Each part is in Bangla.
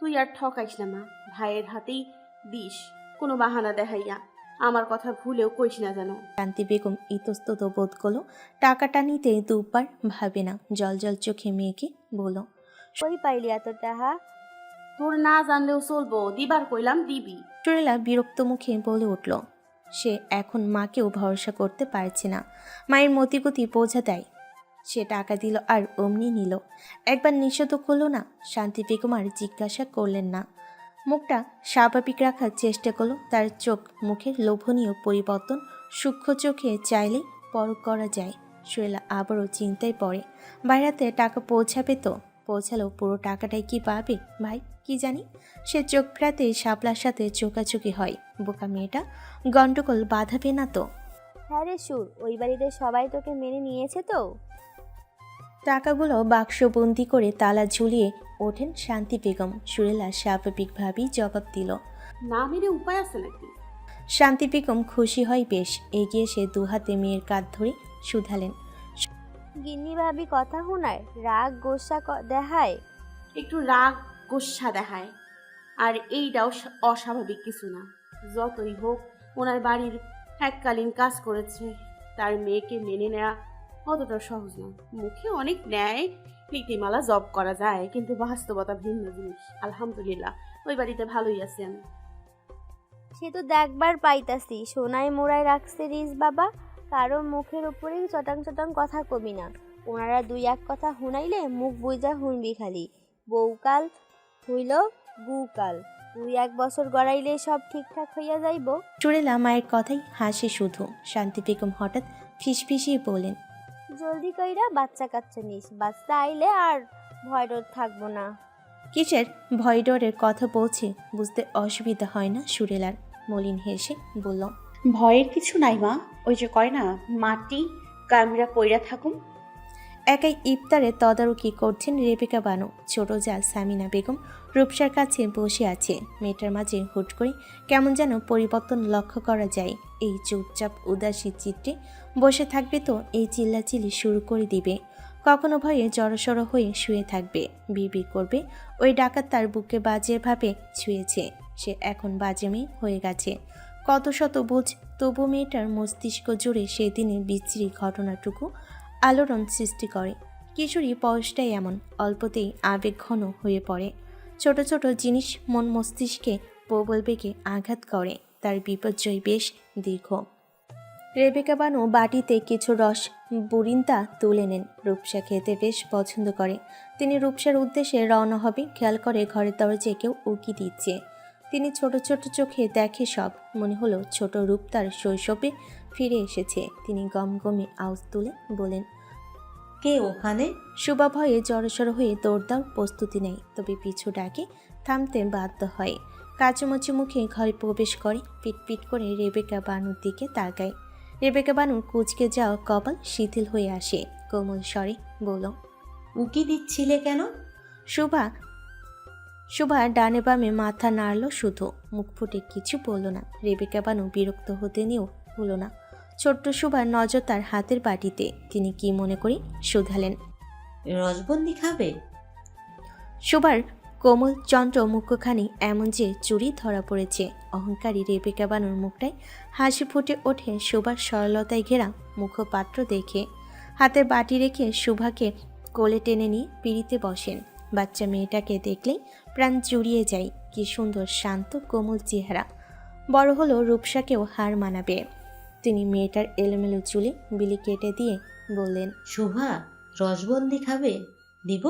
তুই আর ঠকাইস না মা, ভাইয়ের হাতেই দিস কোনো বাহানা দেখাইয়া। আমার কথা ভুলেও কইস না যেন। শান্তি বেগম ইতস্তত বোধ করলো। টাকাটা নিতে দুবার ভাবে না, জল জল চোখে মেয়েকে বলল, কই পাইলি এত টাহা? তোর না জানলেও চলবো, দিবার কইলাম দিবি। সুরেলা বিরক্ত মুখে বলে উঠল। সে এখন মাকেও ভরসা করতে পারছে না। মায়ের মতিগতি বোঝা দেয়। সে টাকা দিল আর অমনি নিল। একবার নিষেধ করল না। শান্তি বেগম আর জিজ্ঞাসা করলেন না। মুখটা স্বাভাবিক রাখার চেষ্টা করলো। তার চোখ মুখের লোভনীয় পরিবর্তন সূক্ষ্ম চোখে চাইলেই পরখ করা যায়। সুরেলা আবারও চিন্তায় পড়ে। বাইরাতে টাকা পৌঁছাবে তো? পৌঁছালেও পুরো টাকাটাই কি পাবে ভাই, কি জানি। সে চোখ ফেরাতে শাপলার সাথে চোকাচোকি হয়। বোকা মেয়েটা, গন্ডগোল বাঁধাবে না তো? হ্যাঁ রে সুর, ওই বাড়িতে সবাই তোকে মেনে নিয়েছে তো? টাকাগুলো বাক্সবন্দি করে তালা ঝুলিয়ে ওঠেন শান্তি বেগম। সুরেলা স্বাভাবিকভাবেই জবাব দিল। না মেরে উপায় আছে নাকি? শান্তি বেগম খুশি হয় বেশ। এগিয়ে সে দুহাতে মেয়ের কাঁধ ধরে শুধালেন। গিন্নি ভাবি কথা শোনায়, রাগ গোসা দেখায়? একটু রাগ গোস্বা দেখায়, আর এইটাও অস্বাভাবিক কিছু না। যতই হোক ওনার বাড়ির এককালীন কাজ করেছে, তার মেয়েকে মেনে নেওয়া অতটা সহজ না। মুখে অনেক ন্যায় নীতিমালা জব করা যায়, কিন্তু বাস্তবতা ভিন্ন জিনিস। আলহামদুলিল্লাহ ওই বাড়িতে ভালোই আছি আমি। সে তো দেখবার পাইতাছি, সোনায় মোড়ায় রাখছে রিস বাবা। কারো মুখের উপরেই চটাং চটাং কথা কবি না। ওনারা দুই এক কথা শুনাইলে মুখ বুঝা শুনবি খালি। বউকাল হইল গুকাল। 2-1 বছর গড়াইলে সব ঠিকঠাক হইয়া যাইব। সুরেলা মায়ের কথাই হাসে শুধু। শান্তি বেগম হঠাৎ ফিসফিসিয়ে বলেন, জলদি কইরা বাচ্চা কাচ্চা নিস, বাচ্চা আইলে আর ভয় ডর থাকবো না। কিসের ভয় ডরের কথা বলছে বুঝতে অসুবিধা হয় না সুরেলার। মলিন হেসে বলল, ভয়ের কিছু নাই মা, ওই যে কয় না মাটি কামড়া পইরা থাকুম। একাই ইফতারে তদারকি করছেন রেবেকা বানু। ছোট যা সামিনা বেগম রূপসার কাছে বসে আছে। মেয়েটার মাঝে হুট করে কেমন যেন পরিবর্তন লক্ষ্য করা যায়। এই চুপচাপ উদাসী চিত্রে বসে থাকবে তো এই চিল্লাচিল্লি শুরু করে দিবে। কখনো ভয়ে জড়সড় হয়ে শুয়ে থাকবে, বিড়বিড় করবে। ওই ডাকাত তার বুকে বাজে ভাবে ছুঁয়েছে। সে এখন বাজে মেয়ে হয়ে গেছে। কত শত বোঝ, তবু মেয়েটার মস্তিষ্ক জুড়ে সেদিনের বিশ্রী ঘটনাটুকু আলোড়ন সৃষ্টি করে। কিশোরী বয়সটাই এমন, অল্পতেই আবেগ ঘন হয়ে পড়ে। ছোট ছোট জিনিস মন মস্তিষ্কে প্রবল বেগে আঘাত করে। তার বিপর্যয় বেশ দীর্ঘ। রেবেকা বানু বাটিতে কিছু রস বুরিন্দা তুলে নেন। রূপসা খেতে বেশ পছন্দ করে। তিনি রূপসার উদ্দেশ্যে রওনা হবে, খেয়াল করে ঘরের দরজায় কেউ উকি দিচ্ছে। তিনি ছোট ছোট চোখে দেখে সব। মনে হলো ছোট রূপ তার শৈশবে ফিরে এসেছে। তিনি গমগমে আওয়াজ তুলে বলেন, কে ওখানে? শুভা ভয়ে জড়সড় হয়ে দৌড়দার প্রস্তুতি নেয়, তবে পিছু ডাকে থামতে বাধ্য হয়। কাচুমচু মুখে ঘরে প্রবেশ করে, পিটপিট করে রেবেকা বানুর দিকে তাকায়। রেবেকা বানুর কুচকে যাওয়া কপাল শিথিল হয়ে আসে। কোমল স্বরে বলল, উকি দিচ্ছিলে কেন? শুভা শুভা ডানে বামে মাথা নাড়ল শুধু, মুখ ফুটে কিছু বলল না। রেবেকা বানু বিরক্ত হতে নিয়েও হলো না। ছোট্ট শুভার নজর তার হাতের বাটিতে। তিনি কি মনে করি শুধালেন, রসবন্দি খাবে? শুভার কোমল চন্দ্র মুখখানি এমন যে চুরি ধরা পড়েছে। অহংকারী রেবেকা বানুর মুখটায় হাসি ফুটে ওঠে শুভার সরলতায় ঘেরা মুখপাত্র দেখে। হাতের বাটি রেখে শুভাকে কোলে টেনে নিয়ে পিড়িতে বসেন। বাচ্চা মেয়েটাকে দেখলেই প্রাণ জুড়িয়ে যায়। কি সুন্দর শান্ত কোমল চেহারা। বড় হলো রূপসাকেও হার মানাবে। তিনি মেয়েটার এলোমেলো চুলে বিলি কেটে দিয়ে বললেন, শোভা, রসবন্দি খাবে? দিব?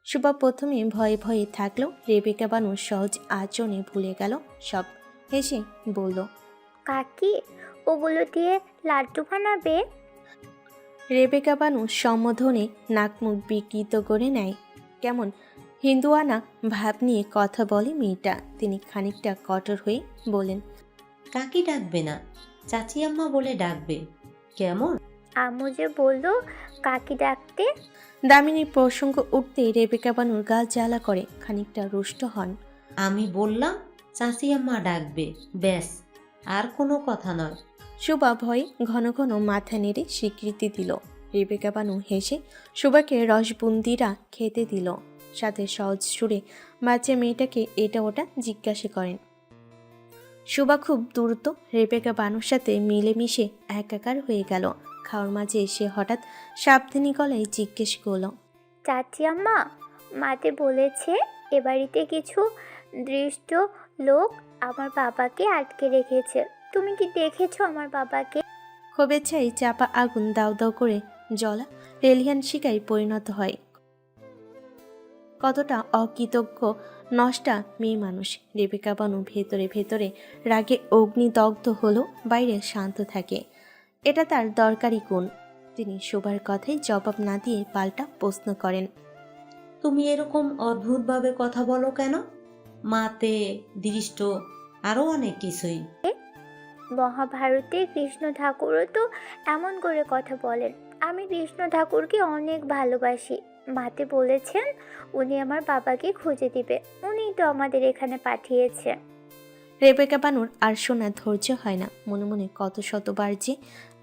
শুভা প্রথমে ভয়ে ভয়ে থাকলেও রেবেকা বানুর সহজ আচরণে ভুলে গেল সব। হেসে বলল, কাকি, ওগুলো দিয়ে লাড্ডু বানাবে? রেবেকা বানু সম্বোধনে নাকমুখ বিকৃত করে নেয়। কেমন হিন্দুয়ানা ভাব নিয়ে কথা বলে মেয়েটা। তিনি খানিকটা কঠোর হয়ে বলেন, কাকি ডাকবে না, চাচি আম্মা বলে ডাকবে। কেমন? আম্মু যে বললো কাকি ডাকতে। দামিনীর প্রসঙ্গ উঠতেই রেবেকা বানুর গা জ্বালা করে, খানিকটা রুষ্ট হন। আমি বললাম চাচি আম্মা ডাকবে, ব্যাস, আর কোনো কথা নয়। শুভা ভয়ে ঘন ঘন মাথা নেড়ে স্বীকৃতি দিল। রেবেকা বানু হেসে শুভাকে রসবুন্দিরা খেতে দিল। সাথে সহজ সুরে বাচ্চা মেয়েটাকে এটা ওটা জিজ্ঞাসা করেন। সুবা খুব দ্রুত রেবেকা বানুর সাথে মিলেমিশে একাকার হয়ে গেল। খাওয়ার মাঝে এসে হঠাৎ সাবধানী গলায় জিজ্ঞেস করল, চাচি আম্মা, মাতে বলেছে এ বাড়িতে কিছু দৃষ্ট লোক আমার বাবাকে আটকে রেখেছে। তুমি কি দেখেছো আমার বাবাকে? ক্ষোভের ছাই চাপা আগুন দাউ দাউ করে জ্বলা রেলিয়ান শিকায় পরিণত হয়। কতটা অকৃতজ্ঞ নষ্টা মেয়ে মানুষ। রেবেকা বানু ভেতরে ভেতরে রাগে অগ্নিদগ্ধ হলেও বাইরে শান্ত থাকে। এটা তার দরকারি গুণ। তিনি শোবার কথায় জবাব না দিয়ে পাল্টা প্রশ্ন করেন, তুমি এরকম অদ্ভুতভাবে কথা বলো কেন? মাতে, দৃষ্ট, আরও অনেক কিছুই। মহাভারতে কৃষ্ণ ঠাকুরও তো এমন করে কথা বলেন। আমি কৃষ্ণ ঠাকুরকে অনেক ভালোবাসি। মাতে বলেছেন উনি আমার বাবাকে খুঁজে দিবে। উনিই তো আমাদের এখানে পাঠিয়েছে। রেবেকা বানুর আর শোনা ধৈর্য হয় না। মনে মনে কত শতবার যে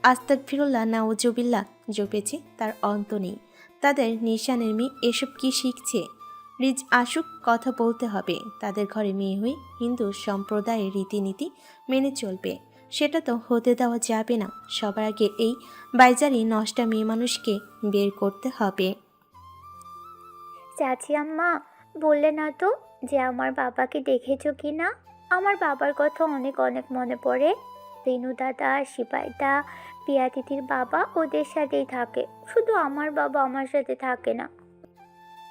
আস্তাগফিরুল্লাহ নাউজুবিল্লাহ জপেছে তার অন্ত নেই। তাদের নিশানের মেয়ে এসব কি শিখছে? রিজ আসুক, কথা বলতে হবে। তাদের ঘরে মেয়ে হয়ে হিন্দু সম্প্রদায়ের রীতিনীতি মেনে চলবে, সেটা তো হতে দেওয়া যাবে না। সবার আগে এই বাইজারি নষ্টা মেয়ে মানুষকে বের করতে হবে। চাচি আম্মা, বললে না তো যে আমার বাবাকে দেখেছো কি না? আমার বাবার কথা অনেক অনেক মনে পড়ে। রেনু দাদা, সিপাইদা, পিয়া তিথির বাবা ওদের সাথেই থাকে। শুধু আমার বাবা আমার সাথে থাকে না।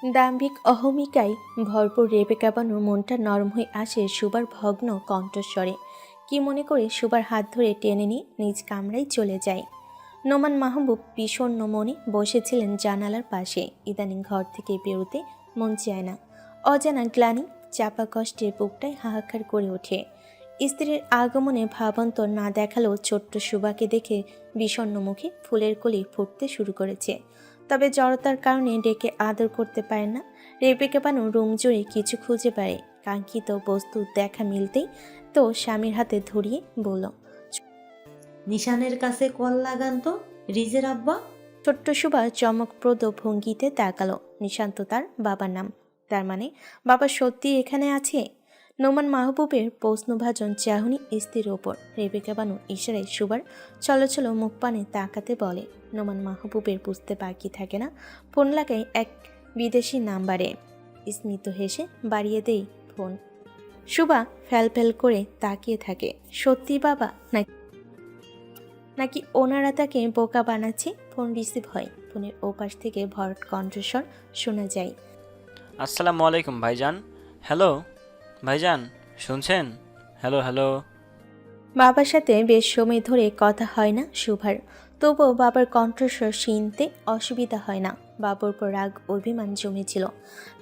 দাম্ভিক অহমিকায় ভরপুর রেবেকা বানুর মনটা নরম হয়ে আসে সুবার ভগ্ন কণ্ঠস্বরে। কি মনে করে সুবার হাত ধরে টেনে নিয়ে নিজ কামরায় চলে যায়। নোমান মাহবুব বিষণ্ণ মনে বসেছিলেন জানালার পাশে। ইদানিং ঘর থেকে বেরোতে মন চায় না। অজানা গ্লানি চাপা কষ্টে বুকটায় হাহাকার করে ওঠে। স্ত্রীর আগমনে ভাবান্তর না দেখালেও ছোট্ট সুবাকে দেখে বিষণ্ণ মুখে ফুলের কলি ফুটতে শুরু করেছে। তবে জড়তার কারণে ডেকে আদর করতে পারে না। রেবেকা বানু রুম জুড়ে কিছু খুঁজে পায়। কাঙ্ক্ষিত বস্তু দেখা মিলতেই তো স্বামীর হাতে ধরিয়ে বলল, নিশানের কাছে কল লাগান তো, রিজের আব্বা। ছোট্ট সুবা চমকপ্রদ ভঙ্গিতে তাকালো। নিশান্ত তার বাবার নাম, তার মানে বাবা সত্যি এখানে আছে? নোমান মাহবুবের প্রশ্নভাজন চাহনি স্ত্রীর ওপর। রেবেকা বানু ইশারায় সুবার ছলছল মুখ পানে তাকাতে বলে। নোমান মাহবুবের বুঝতে বাকি থাকে না। ফোন লাগায় এক বিদেশি নাম্বারে। স্মিত হেসে বাড়িয়ে দেই ফোন। সুবা ফ্যাল করে তাকিয়ে থাকে। সত্যি বাবা নাকি ওনারা তাকে বোকা বানাচ্ছে? ফোন রিসিভ হয়। ফোনের ওপাশ থেকে ভরট কণ্ঠস্বর শোনা যায়। আসসালামু আলাইকুম ভাইজান। হ্যালো ভাইজান, শুনছেন? Hello hello. বাবার সাথে বেশ সময় ধরে কথা হয় না সুভার, তবুও বাবার কণ্ঠস্বর শুনতে অসুবিধা হয় না। বাবার উপর রাগ অভিমান জমেছিল,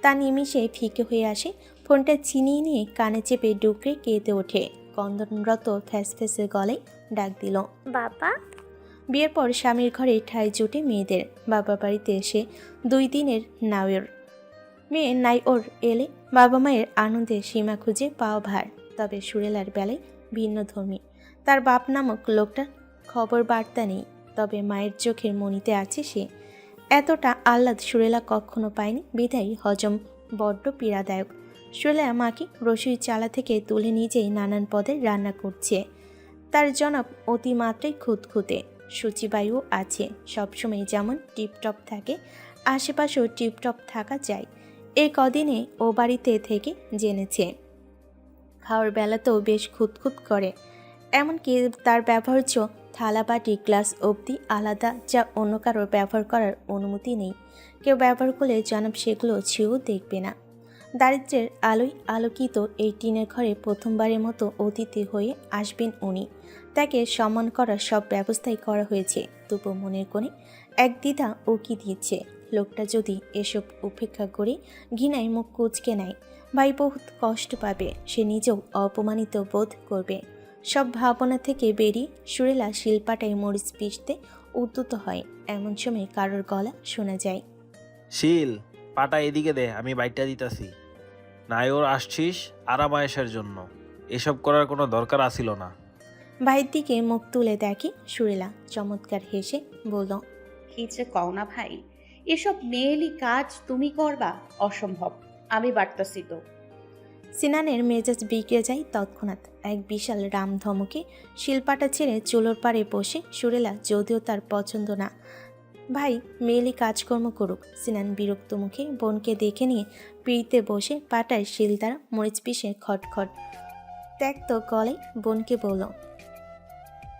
তা নিমিষে ফিকে হয়ে আসে। ফোনটা ছিনিয়ে নিয়ে কানে চেপে ডুকরে কেঁদে ওঠে। কন্দনরত ফ্যাসফ্যাসে গলায় ডাক দিল, বাবা। বিয়ের পর স্বামীর ঘরে ঠাঁই জুটে মেয়েদের। বাবা বাড়িতে এসে 2 দিনের নাওয়ের মেয়ে নাই ওর এলে বাবা মায়ের আনন্দে সীমা খুঁজে পাওয়া ভার। তবে সুরেলার বেলায় ভিন্নধর্মী। তার বাপ নামক লোকটার খবর বার্তা নেই, তবে মায়ের চোখের মনিতে আছে সে। এতটা আহ্লাদ সুরেলা কখনো পায়নি, বিধায় হজম বড্ড পীড়াদায়ক। সুরেলা মাকে রসুই চালা থেকে তুলে নিজেই নানান পদের রান্না করছে। তার জনাব অতিমাত্রায় খুঁতখুঁতে। সূচিবায়ুও আছে, সবসময় যেমন টিপটপ থাকে আশেপাশেও টিপটপ থাকা যায়। এই কদিনে ও বাড়িতে থেকে জেনেছে। খাওয়ার বেলাতেও বেশ খুঁতখুত করে, এমনকি তার ব্যবহার্য থালা বাটি গ্লাস অবধি আলাদা, যা অন্য কারোর ব্যবহার করার অনুমতি নেই। কেউ ব্যবহার করলে জনাব সেগুলো ছুঁয়েও দেখবে না। দারিদ্র্যের আলোয় আলোকিত এই টিনের ঘরে প্রথমবারের মতো অতিথি হয়ে আসবেন উনি। তাকে সম্মান করার সব ব্যবস্থাই করা হয়েছে। তবু মনের কোণে এক দ্বিধা উকি দিচ্ছে। লোকটা যদি এসব উপেক্ষা করে ঘৃণায় মুখ কুঁচকে নেয়, ভাই বহুত কষ্ট পাবে, সে নিজেও অপমানিত বোধ করবে। সব ভাবনা থেকে বেরিয়ে সুরেলা শিলপাটায় মরিচ পিষতে উদ্যত হয়। এমন সময় কারোর গলা শোনা যায়, শিল পাটা এদিকে দে, আমি বাইকটা দিতাছি। নায়র আসছিস আরামায়েশের জন্য, এসব করার কোনো দরকার আসিল না। ভাইয়ের দিকে মুখ তুলে দেখে সুরেলা। চমৎকার হেসে বলল, কি যে কও না ভাই, এসব মেয়েলি কাজ তুমি করবা? অসম্ভব, আমি বাড়তাছি তো। সিনানের মেজাজ বিগড়ে যায় তৎক্ষণাৎ। এক বিশাল রাম ধমকে শিল্পাটা ছেড়ে চুলোর পাড়ে বসে সুরেলা, যদিও তার পছন্দ না ভাই মেয়েলি কাজকর্ম করুক। সিনান বিরক্ত মুখে বোনকে দেখে নিয়ে পিড়িতে বসে পাটায় শিল দ্বারা মরিচ পিষে খটখট ত্যক্ত গলায় বোনকে বলল,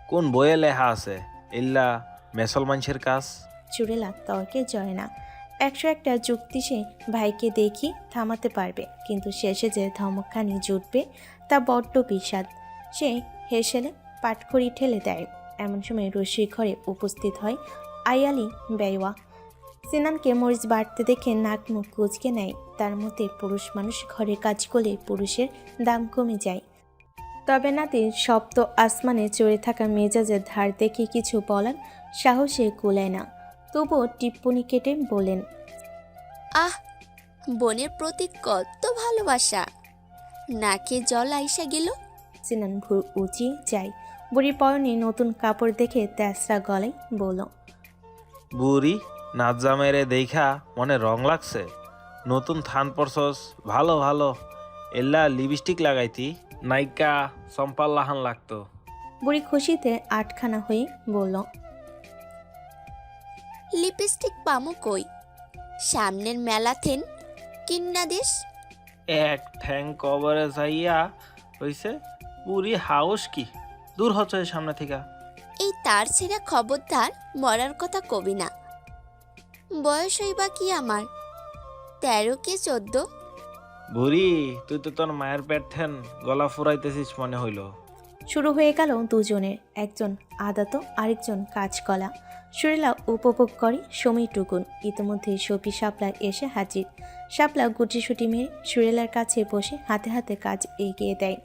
কোন বইয়ে লেখা আছে ইল্লা মেসল মানুষের কাজ? সুরেলা তর্কে জয় না। 101টা যুক্তি সে ভাইকে দেখি থামাতে পারবে, কিন্তু শেষে যে ধমকখানি জুটবে তা বড্ড বিষাদ। সে হেসেলে পাটখড়ি ঠেলে দেয়। এমন সময় রসুই ঘরে উপস্থিত হয় আয়ালি বেওয়া। সিনানকে মরিচ বাড়তে দেখে নাক মুখ কুচকে নেয়। তার মতে পুরুষ মানুষ ঘরে কাজ করলে পুরুষের দাম কমে যায়। তবে নাতির সপ্ত আসমানে চড়ে থাকা মেজাজের ধার দেখে কিছু বলার সাহসে কুলায় না। তবুও টিপ্পনি কেটে বলেন, আহ, বোনের প্রতি কত ভালোবাসা, নাকে জল আইসা গেল। সিনান ভুর উঁচিয়ে যায়। বুড়ি পরনে নতুন কাপড় দেখে তেসরা গলায় বলল, বুড়ি নাজ্জা মেরে দেখা মনে রং লাগছে। নতুন থান পরছস, ভালো ভালো। এল্লা লিপস্টিক লাগাইতি, নাইকা সম্পাল লাহান লাগতো। বুড়ি খুশিতে আটখানা হয়ে বলল, লিপস্টিক পামো কই, সামনের মেলা থেন কিন্না দেশ। এক ঠ্যাং কবরে যাইয়া হইছে, বুড়ি হাউস কি দূর হচ্ছে সামনে থেকে। এই তার ছেড়া খবরদার মরার কথা কবি না। বয়স হইবা কি আমার, 13 কি 14। বুড়ি তুই তো তোর মায়ের পেট ঠেন গলা ফুরাইতেছিস মনে হইল। শুরু হয়ে গেল দুজনের, একজন আদাত আরেকজন কাজকলা। সুরেলা উপভোগ করে সময়টুকুন। ইতিমধ্যে সফি শাপলা এসে হাজির। শাপলা গুটিসুটি মেরে সুরেলার কাছে বসে হাতে হাতে কাজ এগিয়ে দেয়।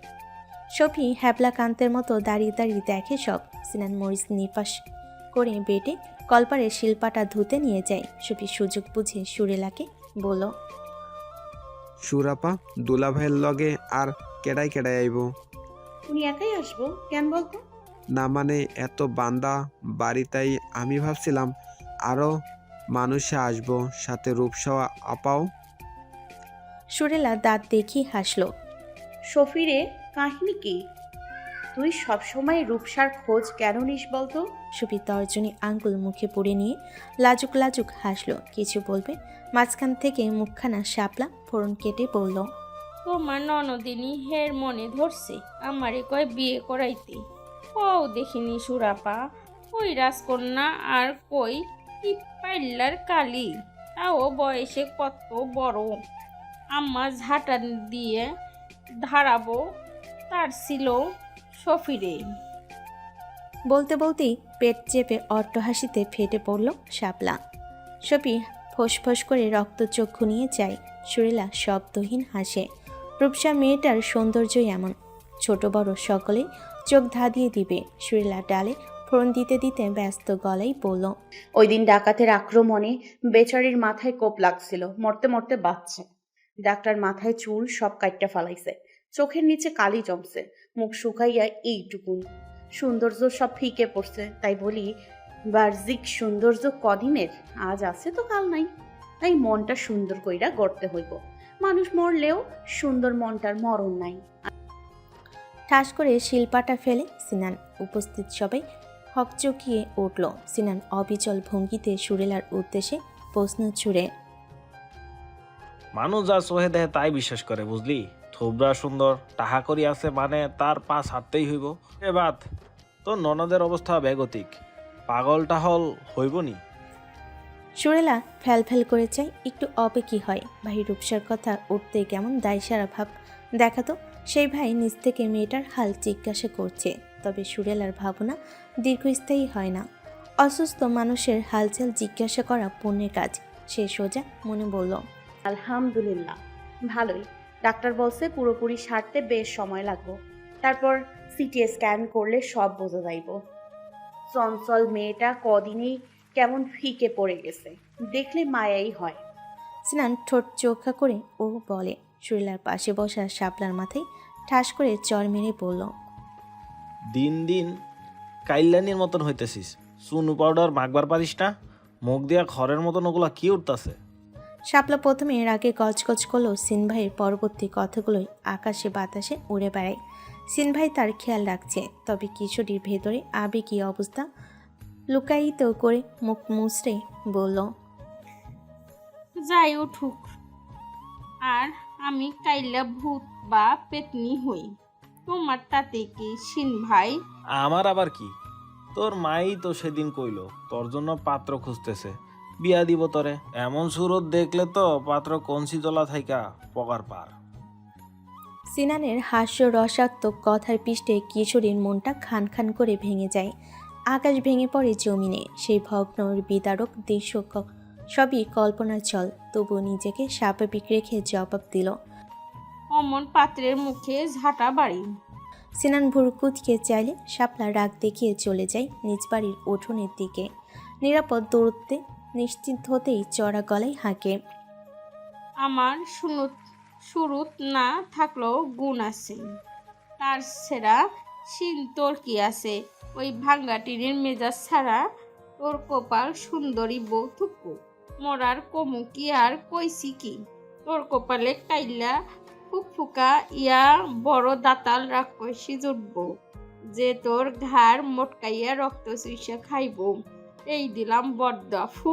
সফি হ্যাবলা কান্তের মতো দাঁড়িয়ে দাঁড়িয়ে দেখে সব। সিনান মরিচ নিপাস করে বেটে কলপারে শিল্পাটা ধুতে নিয়ে যায়। সফি সুযোগ বুঝে সুরেলাকে বলল, সুরাপা দুলা ভাইয়ের লগে আর কেডাই কেডাই আইব? উনি একাই আসবো কেন বলতো? না মানে এত বান্দা বাড়িতাই আমি ভাবছিলাম আরো মানুষে আসবো, সাথে রূপসা আপাও। সুরেলা দাঁত দেখিয়ে হাসলো। শফিরে, কাহিনী কি? তুই সবসময় রূপসার খোঁজ কেন নিস বলতো? সুফি তর্জনী আঙ্গুল মুখে পুড়ে নিয়ে লাজুক লাজুক হাসলো। কিছু বলবে মাঝখান থেকে মুখখানা শাপলা ফোড়ন কেটে বলল, তোমার ননদিনী হের মনে ধরছে আমারে কয় বিয়ে করাইতে। ও দেখিনি সুরাপা, ওই রাজকন্যা আর কই কি পাইল্লার কালি, তাও বয়সে কত বড়। আম্মা ঝাঁটা দিয়ে ধারাবো তার ছিল শফিরে। বলতে বলতেই পেট চেপে অট্টহাসিতে ফেটে পড়ল শাপলা। সফি ফোঁস করে রক্তচক্ষু নিয়ে যায়। সুরেলা শব্দহীন হাসে। রূপসা মেয়েটার সৌন্দর্যই এমন, ছোট বড় সকলে চোখ ধাঁধিয়ে দিবে। সুরেলা ডালে ফোড়ন দিতে দিতে ব্যস্ত গলায় বলল, ওই দিন ডাকাতের আক্রমণে বেচারির মাথায় কোপ লাগছিল, মরতে মরতে বাঁচছে। ডাক্তার মাথায় চুল সব কাইটটা ফালাইছে, চোখের নিচে কালি জমছে, মুখ শুকাইয়া এইটুকুন, সৌন্দর্য সব ফিকে পড়ছে। তাই বলি বাহ্যিক সৌন্দর্য কদিনের, আজ আছে তো কাল নাই। তাই মনটা সুন্দর কইরা গড়তে হইব। মানুষ মরলেও সুন্দর মনটার মরণ নাই। ঠাস করে শিল্পাটা ফেলে সিনান। উপস্থিত সবাই হকচকিয়ে উঠল। সিনান অবিচল ভঙ্গিতে সুরেলার উদ্দেশ্যে প্রশ্ন ছুড়ে, মানুষ যা চোহে দেহে তাই বিশ্বাস করে, বুঝলি? থোবরা সুন্দর টাহা করি আছে মানে তার পা ছাড়তেই হইব। এ বাদ, তোর ননদের অবস্থা বেগতিক, পাগলটা হল হইব নি। সুরেলা ফ্যাল করে চাই একটু অপে কি হয়। ভাই রূপসার কথা উঠতে কেমন দায়সারা ভাব দেখাতো। সেই ভাই নিজ থেকে মেয়েটার হাল জিজ্ঞাসা করছে। তবে সুরেলার ভাবনা দীর্ঘস্থায়ী হয় না। অসুস্থ মানুষের হালচাল জিজ্ঞাসা করা পুণ্যের কাজ। সে সোজা মনে বলল, আলহামদুলিল্লাহ ভালোই। ডাক্তার বলছে পুরোপুরি সারতে বেশ সময় লাগবে। তারপর সিটি স্ক্যান করলে সব বোঝা যাইব। চঞ্চল মেয়েটা কদিনেই কেমন ফিকে পড়ে গেছে, দেখলে মায়াই হয়। সিনান ঠোঁট চোখা করে ও বলে। সুরেলার পাশে বসা শাপলার মাথায় ঠাস করে চর মেরে বলল, দিন দিন কাইল্লানির মতন হইতেছিস। চুনু পাউডার মাখবার পারিস না, মুখ দিয়া খড়ের মতন ওগুলা কি উঠতাছে? শাপলা প্রথমে রাগে গজগজ করলো সিন ভাইয়ের, পরবর্তী কথাগুলোই আকাশে বাতাসে উড়ে বেড়ায়। সিন ভাই তার খেয়াল রাখছে, তবে কিশোরীর ভেতরে আবেগী অবস্থা লুকায়িত করে মুখ মুচড়ে বলল, যাই উঠুক, আর আমি কাইলা ভূত বা পেতনি হই, তোমার তাতে কি সিন ভাই? আমার আবার কি? তোর মাই তো সেদিন কইলো তোর জন্য পাত্র খুঁজতেছে, বিয়া দিব তরে। এমন সুরত দেখলে তো পাত্র কঞ্চিতলা থাইকা পকার পার। সিনানের হাস্য রসাত্মক কথার পৃষ্ঠে কিশোরীর মনটা খান খান করে ভেঙে যায়। আকাশ ভেঙে পড়ে জমিনে। সেই ভগ্ন বিদারক দৃশ্য সবই কল্পনার চল, তবু নিজেকে স্বাভাবিক রেখে জবাব দিল, অমন পাত্রের মুখে ঝাঁটা বাড়ি। সিনান ভুরকুচকে চাইলে শাপলা রাগ দেখিয়ে চলে যায় নিজ বাড়ির উঠোনের দিকে। নিরাপদ দূরত্বে নিশ্চিত হতেই চড়া গলায় হাঁকে, আমার শুরুত না থাকলেও গুণ আছে, তার সেরা সিন তোর কি আছে? ওই ভাঙ্গা টিনের মেজাজ ছাড়া তোর কপাল সুন্দরী বউ থুকু মরার কমু কি আর কইছি কি? তোর কপালে কাইলা ফুকফুকা ইয়া বড় দাতাল রাক্ষসী জুটব, যে তোর ঘাড় মোটকাইয়া রক্ত চুইসা খাইব। এই দিলাম বড্ডা ফু।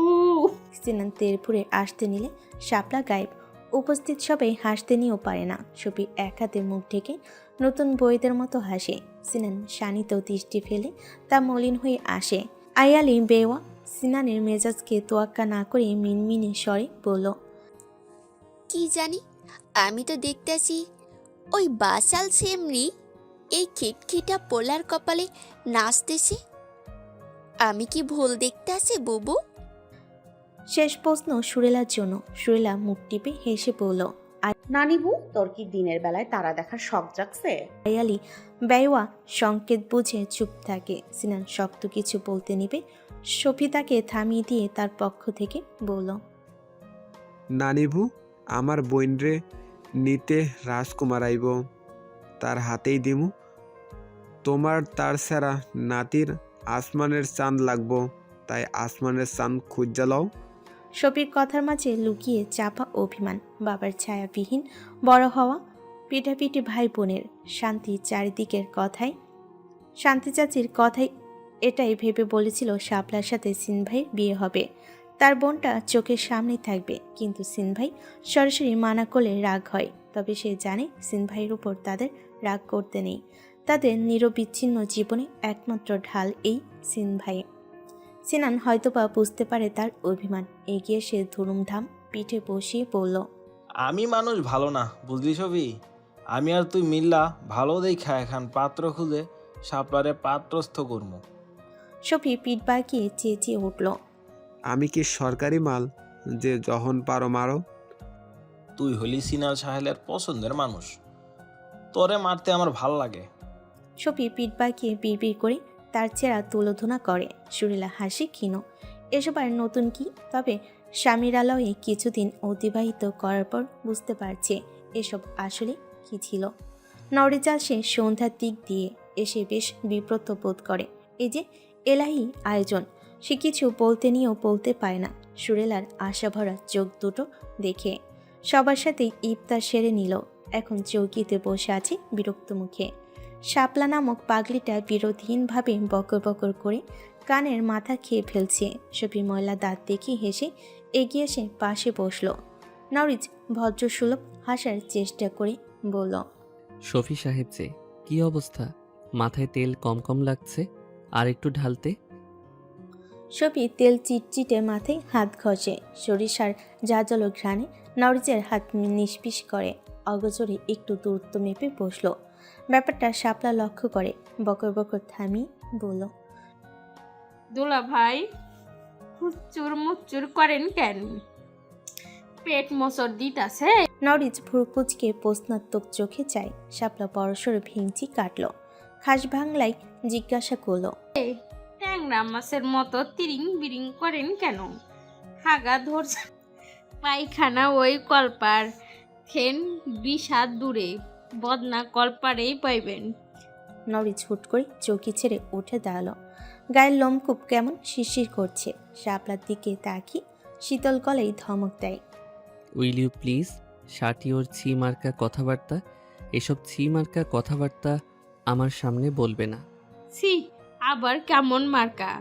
সিনান তেরপুরে আসতে নিলে শাপলা গায়েব। উপস্থিত সবাই হাসতে নিয়েও পারে না। সবই এক হাতে মুখ ঢেকে নতুন বইদের মতো হাসে। সিনান শানিত দৃষ্টি ফেলে তা মলিন হয়ে আসে। আয়ালি বেওয়া সিনানের মেজাজকে তোয়াক্কা না করে মিনমিনে স্বরে বলল, কি জানি, আমি তো দেখতেছি ওই বাসাল সেমরি এই খিটখিটা পোলার কপালে নাচতেছে। আমি কি ভুল দেখতেছি বুবু? শেষ প্রশ্ন সুরেলার জন্য। সুরেলা মুখ টিপে হেসে বলল, নানিবু, তোর কি দিনের বেলায় তারা দেখার শখ জাগছে? আয়ালি বেওয়া সংকেত বুঝে চুপ থাকে। সিনান শক্ত কিছু বলতে নিবে, সফিতাকে থামিয়ে দিয়ে তার পক্ষ থেকে বলল, নানিভু, আমার বইনরে নিতে রাজকুমার আইব, তার হাতেই দিমু। তোমার তার সেরা নাতির আসমানের চাঁদ লাগবো, তাই আসমানের চাঁদ খুঁজা লও। সফির কথার মাঝে লুকিয়ে চাপা অভিমান। বাবার ছায়াবিহীন বড় হওয়া, পিঠাপিঠি ভাই বোনের শান্তি চারিদিকের কথাই, শান্তি চাচির কথাই এটাই ভেবে বলেছিল শাপলার সাথে সিন ভাইয়ের বিয়ে হবে, তার বোনটা চোখের সামনে থাকবে। কিন্তু সিন ভাই সরাসরি মানা করলে রাগ হয়। তবে সে জানে সিন ভাইয়ের উপর তাদের রাগ করতে নেই। তাদের নিরবিচ্ছিন্ন জীবনে একমাত্র ঢাল এই সিন ভাই। সিনান হয়তোবা বুঝতে পারে তার অভিমান। এগিয়ে সে ধুমধাম পিঠে বসিয়ে বলল, আমি মানুষ ভালো না, বুঝলি সবই? আমি আর তুই মিল্লা ভালো দেখা এখন পাত্র খুঁজে শাপলারে পাত্রস্থ করবো। সফি পিঠ বাঁকিয়ে চেঁচিয়ে উঠল, আমি কি সরকারি মাল যে যখন পারো মারো? তুই হলি সিনাল সাহেলের পছন্দের মানুষ, তোরে মারতে আমার ভাল লাগে। সফি পিঠ বাঁকিয়ে বিড়বিড় করে তার চেহারা তুলোধনা করে। সুরেলা হাসি ক্ষীণ। এসব আর নতুন কি? তবে স্বামীর আলয়ে কিছুদিন অতিবাহিত করার পর বুঝতে পারছে এসব আসলে কি ছিল। নরিজ আসে সন্ধ্যার দিক দিয়ে, এসে বেশ বিব্রত বোধ করে। এই যে এলাহি আয়োজন, সে কিছু বলতে নিয়েও বলতে পারে না। সুরেলার আশাভরা চোখ দুটো দেখে সবার সাথেই ইফতার সেরে নিল। এখন চৌকিতে বসে আছে বিরক্ত মুখে। শাপলা নামক পাগলিটা বিরোধীনভাবে বকর বকর করে কানের মাথা খেয়ে ফেলছে। সফি ময়লা দাঁত দেখে হেসে এগিয়ে এসে পাশে বসল। নরিজ ভদ্রসুলভ হাসার চেষ্টা করে বলল, শফি সাহেব যে, কি অবস্থা? মাথায় তেল কম কম লাগছে, আর একটু ঢালতে। সফি তেল চিটচিটে মাথায় হাত ঘষে। সরিষার জাজল ঘ্রাণে নরিজের হাত নিষ্পিস করে। অগোচরে একটু দূরত্ব মেপে বসল। ব্যাপারটা শাপলা লক্ষ্য করে বকর বকর থামিয়ে বলল, দুলা ভাই হুচ্চুর মুচ্চুর করেন কেন? পেট মোচর দিতাছে? নরিজ ভুরকুচকে প্রশ্নাত্মক চোখে চায়। শাপলা পরস্পর ভিঞ্চি কাটল। খাস বাংলায় জিজ্ঞাসা করল, ট্যাংরা মাছের মতো তিরিং বিরিং করেন কেন? হাগা ধরছে পায়খানা ওই কলপার খেন 20 হাত দূরে, বদনা কলপারেই পাইবেন। নরিজ হুট করে চৌকি ছেড়ে উঠে দাঁড়ালো। গায়ের লোমকূপ কেমন শিরশির করছে। শাপলার দিকে তাকিয়ে শীতল গলায় ধমক দেয়। Will you please shut your ছি মার্কা কথাবার্তা, এসব ছি মার্কা কথাবার্তা আমার সামনে বলবে না। ছি, আবার কেমন মার্কা?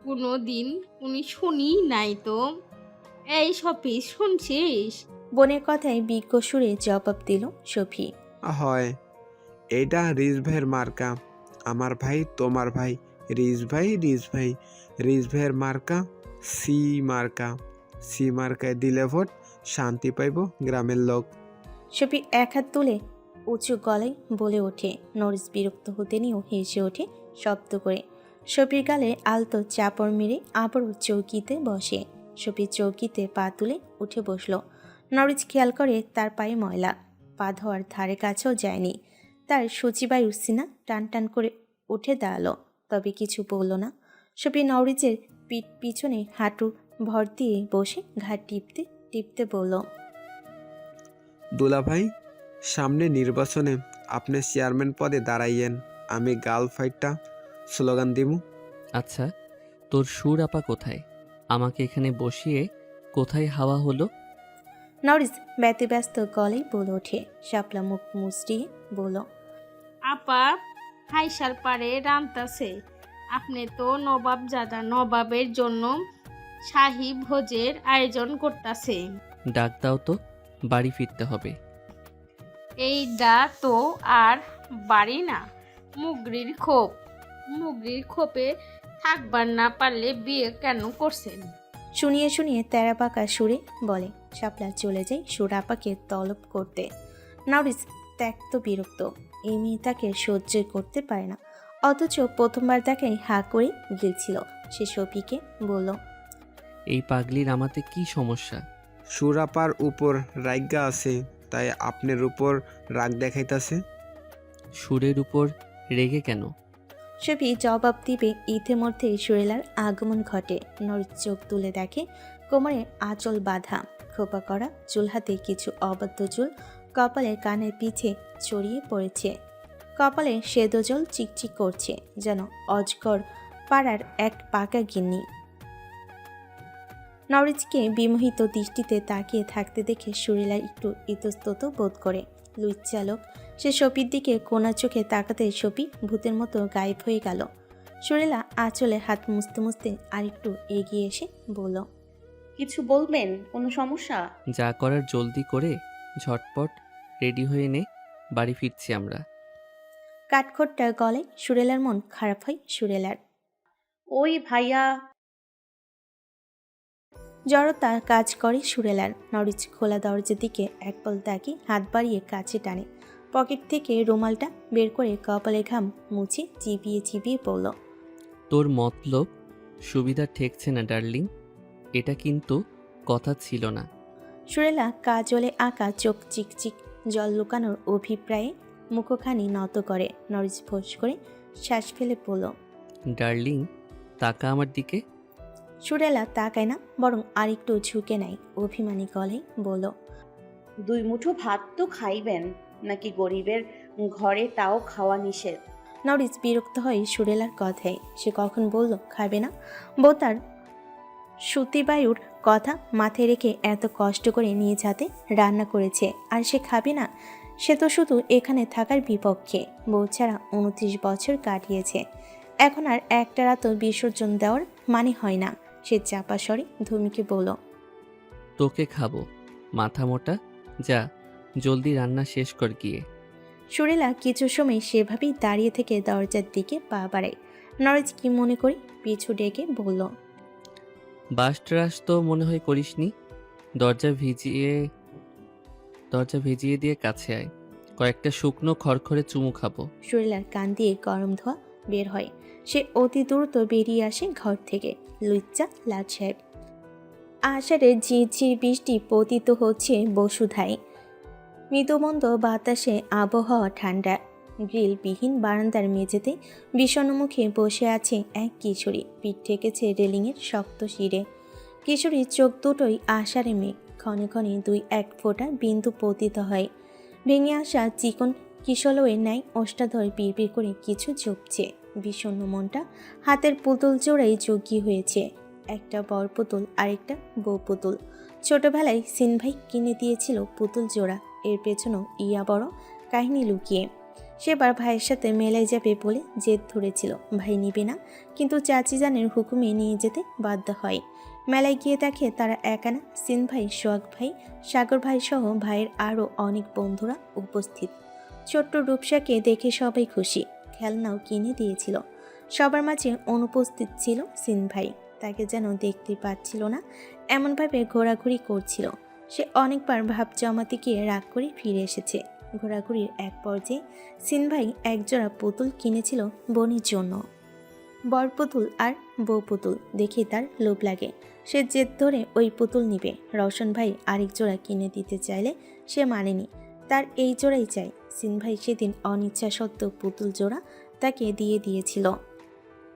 কোনো দিন উনি শুনি নাই তো। এই সফিস, শুনছিস? বোনের কথায় বিজ্ঞ সুরে জবাব দিল সফি। হয়, এইটা রিজ ভাইয়ের মার্কা। আমার ভাই তোমার ভাই, রিজ ভাই রিজ ভাইয়ের মার্কা সি মার্কা। সি মার্কায় দিলে ভোট, শান্তি পাইব গ্রামের লোক। সফি এক হাত তুলে উঁচু গলায় বলে ওঠে। নরিস বিরক্ত হতে নিয়েও হেসে ওঠে শব্দ করে। সফির গালে আলতো চাপড় মেরে আবারও চৌকিতে বসে। সফি চৌকিতে পা তুলে উঠে বসলো। নরিস খেয়াল করে তার পায়ে ময়লা, পা ধোয়ার ধারে কাছেও যায়নি। তার সচিবায়ু সিনা টান টান করে উঠে দাঁড়ালো, তবে কিছু বলল না। সফি নরিজের পিঠ পিছনে হাঁটু ভর দিয়ে বসে ঘাট টিপতে টিপতে বলল, দুলা ভাই, সামনে নির্বাচনে আপনি চেয়ারম্যান পদে দাঁড়াইয়েন, আমি গার্ল ফাইটটা স্লোগান দিমু। আচ্ছা, তোর সুর আপা কোথায়? আমাকে এখানে বসিয়ে কোথায় হাওয়া হলো? নরিস ব্যতিব্যস্ত গলায় বলে ওঠে। শাপলা মুখ মুচড়িয়ে বলল, আপা হাইসার পারে রান্তাছে। আপনি তো নবাবজাদা, নবাবের জন্য শাহী ভোজের আয়োজন করতাছে। ডাক দাও তো, বাড়ি ফিরতে হবে। এইটা তো আর বাড়ি না, মুগরির খোপ। মুগরির খোপে থাকবার না পারলে বিয়ে কেন করছেন? শুনিয়ে শুনিয়ে তেরা পাকা সুরে বলে। শাপলা চলে যায় সুরাপাকে তলব করতে। নরিস ত্যক্ত বিরক্ত। এই মেয়ে তাকে সহ্য করতে পারে না, অথচ প্রথমবার তাকে হা করে গিলছিল। সে সফিকে বলল, এই পাগলির আমাতে কি সমস্যা? সুরাপার উপর রাইগা আছে, তাই আপনার উপর রাগ দেখাইতাছে। সুরের উপর রেগে কেন? সফি জবাব দিবে ইতিমধ্যে সুরেলার আগমন ঘটে। নরিস চোখ তুলে দেখে কোমরে আঁচল বাঁধা, খোপা করা চুল, হাতে কিছু অবাধ্য চুল কপালের কানের পিছে ছড়িয়ে পড়েছে। কপালে সেদো জল চিকচিক করছে, যেন অজগর পাড়ার এক পাকা গিন্নি। নরিজকে বিমোহিত দৃষ্টিতে তাকিয়ে থাকতে দেখে সুরেলা একটু ইতস্তত বোধ করে। লুইচ্ছা লোক, সে সফির দিকে কোনা চোখে তাকাতে সফি ভূতের মতো গায়েব হয়ে গেল। সুরেলা আঁচলে হাত মুছতে মুছতে আরেকটু এগিয়ে এসে বলল, কিছু বলবেন? কোনো সমস্যা? যা করার জলদি করে ঝটপট রেডি হয়ে নে, বাড়ি ফিরছি আমরা। কাঠখোট্টা গলায় সুরেলার মন খারাপ হয়। সুরেলার ওই ভাইয়া। জড়তা কাজ করে সুরেলার। নরিচ খোলা দরজার দিকে একপল তাকিয়ে হাত বাড়িয়ে কাছে টানে। পকেট থেকে রুমালটা বের করে কপালে ঘাম মুছে চিবিয়ে চিবিয়ে পড়ল, তোর মতলব সুবিধা ঠেকছে না ডার্লিং, এটা কিন্তু কথা ছিল না। সুরেলা কাজলে আঁকা চোখ চিকচিক জল লুকানোর অভিপ্রায়ে মুখখানি নত করে। নরিচ ফোঁস করে শ্বাস ফেলে পড়ল, ডার্লিং তাকা আমার দিকে। সুরেলা তাকায় না, বরং আরেকটু ঝুঁকে নেয়। অভিমানী গলায় বলল, 2 মুঠো ভাত তো খাইবেন নাকি? গরিবের ঘরে তাও খাওয়া নিষেধ। নরিচ বিরক্ত হয় সুরেলার কথায়। সে কখন বলল খাবে না? বউ তার সুতিবায়ুর কথা মাথায় রেখে এত কষ্ট করে নিয়ে যাতে রান্না করেছে, আর সে খাবে না? সে তো শুধু এখানে থাকার বিপক্ষে। বউ ছাড়া 29 বছর কাটিয়েছে, এখন আর একটা রাতও বিসর্জন দেওয়ার মানে হয় না। সে চাপা স্বরে ধুমকে বলল, তোকে খাবো মাথা মোটা, যা জলদি রান্না শেষ কর গিয়ে। সুরেলা কিছু সময় সেভাবেই দাঁড়িয়ে থেকে দরজার দিকে পা বাড়ায়। নরেজ কি মনে করে পিছু ডেকে বলল, বাস ট্রাস তো মনে হয় করিসনি। দরজা ভিজিয়ে দিয়ে কাছে আয়, কয়েকটা শুকনো খড়খড়ে চুমু খাবো। সুরেলার কান দিয়ে গরম ধোয়া বের হয়। সে অতি দ্রুত বেরিয়ে আসে ঘর থেকে। লুচ্চা লাট সাহেব। আষাঢ়ে ঝিরঝির বৃষ্টি পতিত হচ্ছে বসুধায়। মৃদুমন্দ বাতাসে আবহাওয়া ঠান্ডা। গ্রিলবিহীন বারান্দার মেঝেতে বিষণ্ণমুখে বসে আছে এক কিশোরী। পিঠ ঠেকেছে রেলিংয়ের শক্ত শিরে। কিশোরীর চোখ দুটোই আষাঢ়ে মেঘ। ক্ষণে ক্ষণে 2-1 ফোঁটা বিন্দু পতিত হয়। ভেঙে আসা চিকন কিশলয়ের ন্যায় ওষ্ঠাধর বিড়বিড় করে কিছু চুপছে। বিষণ্ণ মনটা হাতের পুতুল জোড়াই যোগী হয়েছে। একটা বর পুতুল আরেকটা বউ পুতুল। ছোটবেলায় সিন ভাই কিনে দিয়েছিল পুতুল জোড়া, এর পেছনেও ইয়া বড় কাহিনী লুকিয়ে। সেবার ভাইয়ের সাথে মেলায় যাবে বলে জেদ ধরেছিল, ভাই নিবে না, কিন্তু চাচি জানের হুকুমে নিয়ে যেতে বাধ্য হয়। মেলায় গিয়ে দেখে তারা একানা, সিন ভাই, সোহাগ ভাই, সাগর ভাই সহ ভাইয়ের আরও অনেক বন্ধুরা উপস্থিত। ছোট্ট রূপসাকে দেখে সবাই খুশি, খেলনাও কিনে দিয়েছিল। সবার মাঝে অনুপস্থিত ছিল সিন ভাই, তাকে যেন দেখতে পাচ্ছিল না এমনভাবে ঘোরাঘুরি করছিল। সে অনেকবার ভাব জমাতে গিয়ে রাগ করে ফিরে এসেছে। ঘোরাঘুরির এক পর্যায়ে সিন ভাই একজোড়া পুতুল কিনেছিল বনির জন্য। বর পুতুল আর বউ পুতুল দেখে তার লোভ লাগে, সে জেদ ধরে ওই পুতুল নিবে। রওশন ভাই আরেক জোড়া কিনে দিতে চাইলে সে মানেনি, তার এই জোড়াই চাই। সিন ভাই সেদিন অনিচ্ছা সত্ত্বেও পুতুল জোড়া তাকে দিয়ে দিয়েছিল।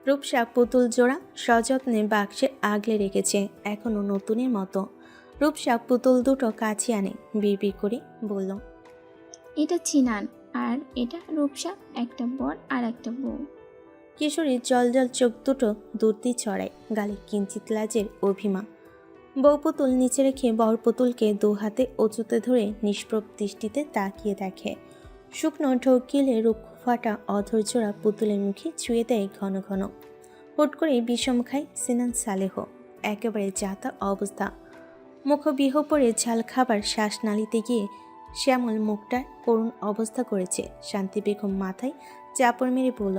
রূপসা পুতুল জোড়া সযত্নে বাক্সে আগলে রেখেছে, এখনও নতুনের মতো। রূপসা পুতুল দুটো কাছে আনে, বিড়বিড় করে বলল, এটা ছিনান আর এটা রূপসা, একটা বর আর একটা বউ। কিশোরীর জলজল চোখ দুটো দুর্তি ছড়ায়, গালে কিঞ্চিত লাজের অভিমা। বউ পুতুল নিচে রেখে বর পুতুলকে দু হাতে উঁচুতে ধরে নিষ্প্রভ দৃষ্টিতে তাকিয়ে দেখে। শুকনো ঢোক গিলে রুক্ষ ফাটা অধৈর্যরা পুতুলের মুখে ছুঁয়ে দেয় ঘন ঘন। হুট করে বিষম খায় সিনান সালেহ, একেবারে যাতা অবস্থা। মুখবিহ পরে ঝাল খাবার শ্বাসনালীতে গিয়ে শ্যামল মুখটার করুণ অবস্থা করেছে। শান্তি বেগম মাথায় চাপড় মেরে বলল,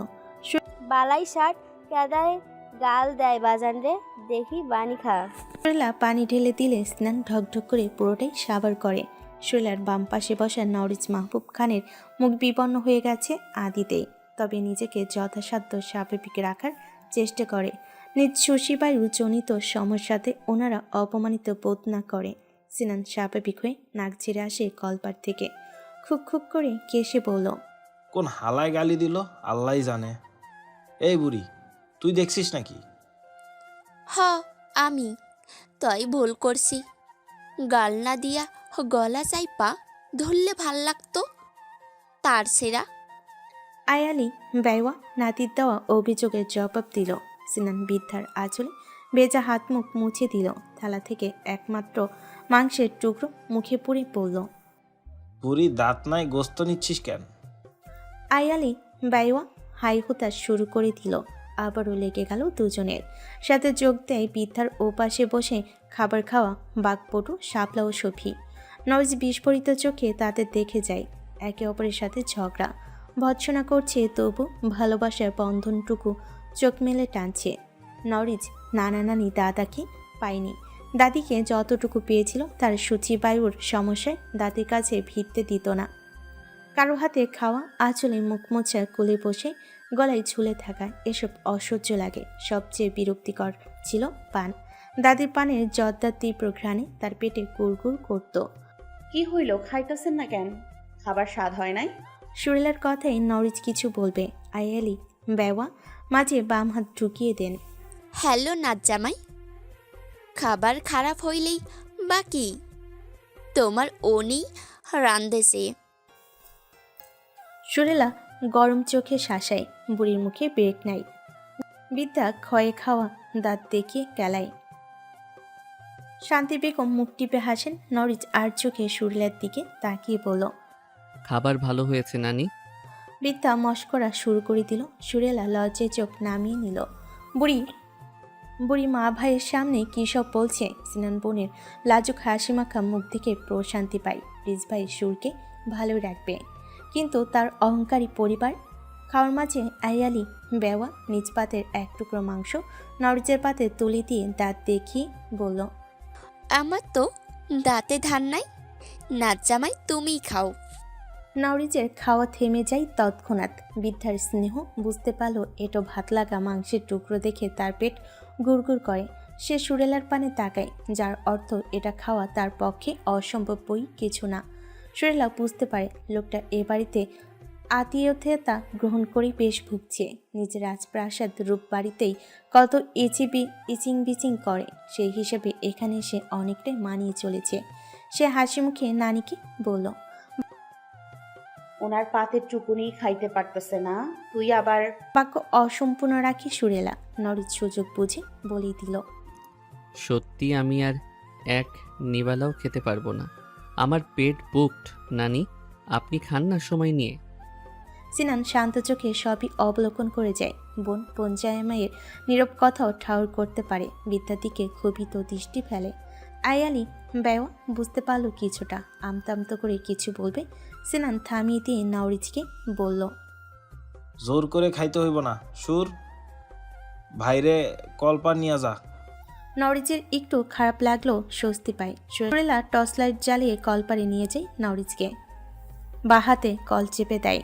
বালাই শার্ট কেদায় গাল দেয় বাজান রে, দেখি বানি খা। শৈলা পানি ঢেলে দিলে স্নান ঢকঢক করে পুরোটাই সাবার করে। শৈলার বাম পাশে বসা নওরিজ মাহবুব খানের মুখ বিবর্ণ হয়ে গেছে আদিতেই, তবে নিজেকে যথাসাধ্য স্বাভাবিক রাখার চেষ্টা করে। নিজ শশীবায়ু জনিত সমস্যাতে ওনারা অপমানিত বোধ না করে। সিনান স্বাভাবিক হয়ে নাক ঝেড়ে আসে কলপার থেকে, খুব খুব করে কেসে বলল, কোন হালায় গালি দিল আল্লাহ জানে। এই বুড়ি, তুই দেখছিস নাকি? হ, আমি তাই ভুল করছি। গাল না দিয়া গলা চাইপা ধরলে ভাল লাগতো। তার সেরা আয়ালি বেওয়া নাতির দেওয়া অভিযোগের জবাব দিল। সিনান বৃদ্ধার আঁচলে ভেজা হাত মুখ মুছে দিল, থালা থেকে একমাত্র মাংসের টুকরো মুখে পুরে পড়ল। বুড়ি, দাঁত নাই, গোস্ত নিচ্ছিস কেন? আয়ালি বেওয়া হাই হুতাশ শুরু করে দিল। আবারও লেগে গেল দুজনের। সাথে যোগ দেয় বৃদ্ধার ওপাশে বসে খাবার খাওয়া বাঘপটু শাপলা ও সফি। নরিজ বিস্ফোরিত চোখে তাদের দেখে যায়, একে অপরের সাথে ঝগড়া ভৎসনা করছে, তবু ভালোবাসার বন্ধনটুকু চোখ মেলে টানছে। নরিজ নানা নানি দাদাকে পায়নি, দাদিকে যতটুকু পেয়েছিল তার সূচিবায়ুর সমস্যায় দাদির কাছে ভিড়তে দিত না। কারো হাতে খাওয়া, আঁচলে মুখ মোছা, কোলে বসে গলায় ঝুলে থাকা, এসব অসহ্য লাগে। সবচেয়ে বিরক্তিকর ছিল পান। দাদির পানের জর্দার তীব্র ঘ্রাণে তার পেটে গুড়গুড় করত। কি হইল, খাইতেছেন না কেন? খাবার স্বাদ হয় নাই? সুরেলার কথায় নরিজ কিছু বলবে, আয়ালি বেওয়া মাঝে বাম হাত ঢুকিয়ে দেন। হ্যালো নাচ জামাই, খাবার খারাপ হইলেই বাকি তোমার ওনি রান্ধেছে। সুরেলা গরম চোখে শাসায়, বুড়ির মুখে ব্রেক নাই। বিদ্যা ক্ষয়ে খাওয়া দাঁত দেখিয়ে গেলায়। শান্তি বেগম মুখ টিপে হাসেন। নরিজ আর চোখে সুরেলার দিকে তাকিয়ে বলল, খাবার ভালো হয়েছে নানি। বিদ্যা মস্করা শুরু করে দিল। সুরেলা লজ্জায় চোখ নামিয়ে নিল। বুড়ি মা ভাইয়ের সামনে কী সব বলছে। সিনান বোনের লাজুক হাসি মাখা মুখ থেকে প্রশান্তি পায়। রিজ ভাই সুরকে ভালো রাখবে, কিন্তু তার অহংকারী পরিবার। খাওয়ার মাঝে আয়ালি বেওয়া নিজ পাতের এক টুকরো মাংস নরিজের পাতে তুলে দিয়ে দাঁত দেখিয়ে বলল, আমার তো দাঁতে ধান নাই, নাচ জামাই তুমিই খাও। নরিজের খাওয়া থেমে যায় তৎক্ষণাৎ। বৃদ্ধার স্নেহ বুঝতে পারল এটো ভাত লাগা মাংসের টুকরো দেখে তার পেট গুড়গুড় করে। সে সুরেলার পানে তাকায়, যার অর্থ এটা খাওয়া তার পক্ষে অসম্ভবই কিছু না। সুরেলা বুঝতে পারে লোকটা এ বাড়িতে আতিথেয়তা গ্রহণ করেই বেশ ভুগছে। নিজের রাজপ্রাসাদ রূপ বাড়িতেই কত ইচিং বিচিং করে, সেই হিসেবে এখানে সে অনেকটাই মানিয়ে চলেছে। সে হাসি মুখে নানিকে বলল, ওনার পাতের টুকুনি খাইতে পারতেছে না, তুই আবার। বাক্য অসম্পূর্ণ রাখি সুরেলা নরিজ সুযোগ বুঝে বলেই দিল। সত্যি আমি আর এক নিবালাও খেতে পারবো না, আমার পেট বুকড। নানি, আপনি খান না সময় নিয়ে। সিনান শান্ত চোখে সবই অবলোকন করে যায়। বোন পঞ্চায়েমায়ের নীরব কথাও ঠাউর করতে পারে, বিদ্যার দিকে ক্ষোভিত দৃষ্টি ফেলে। আয়ালি বেওয়া বুঝতে পারলো কিছুটা, আমতামতো করে কিছু বলবে। সিনান থামিয়ে দিয়ে নওরিজকে বলল, জোর করে খাইতে হইব না, সুর ভাইরে কলপা নিয়ে যা। নওরিজের একটু খারাপ লাগলো, স্বস্তি পায়। সুরেলা টর্চ লাইট জ্বালিয়ে কলপারে নিয়ে যায় নওরিজকে, বা হাতে কল চেপে দেয়।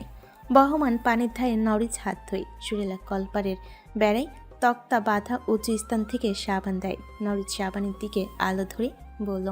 বহমান পানির ধারে নওরিজ হাত ধোয়। সুরেলা কলপারের বেড়ায় তক্তা বাঁধা উঁচু স্থান থেকে সাবান দেয়। নওরিজ সাবানের দিকে আলো ধরে বলল,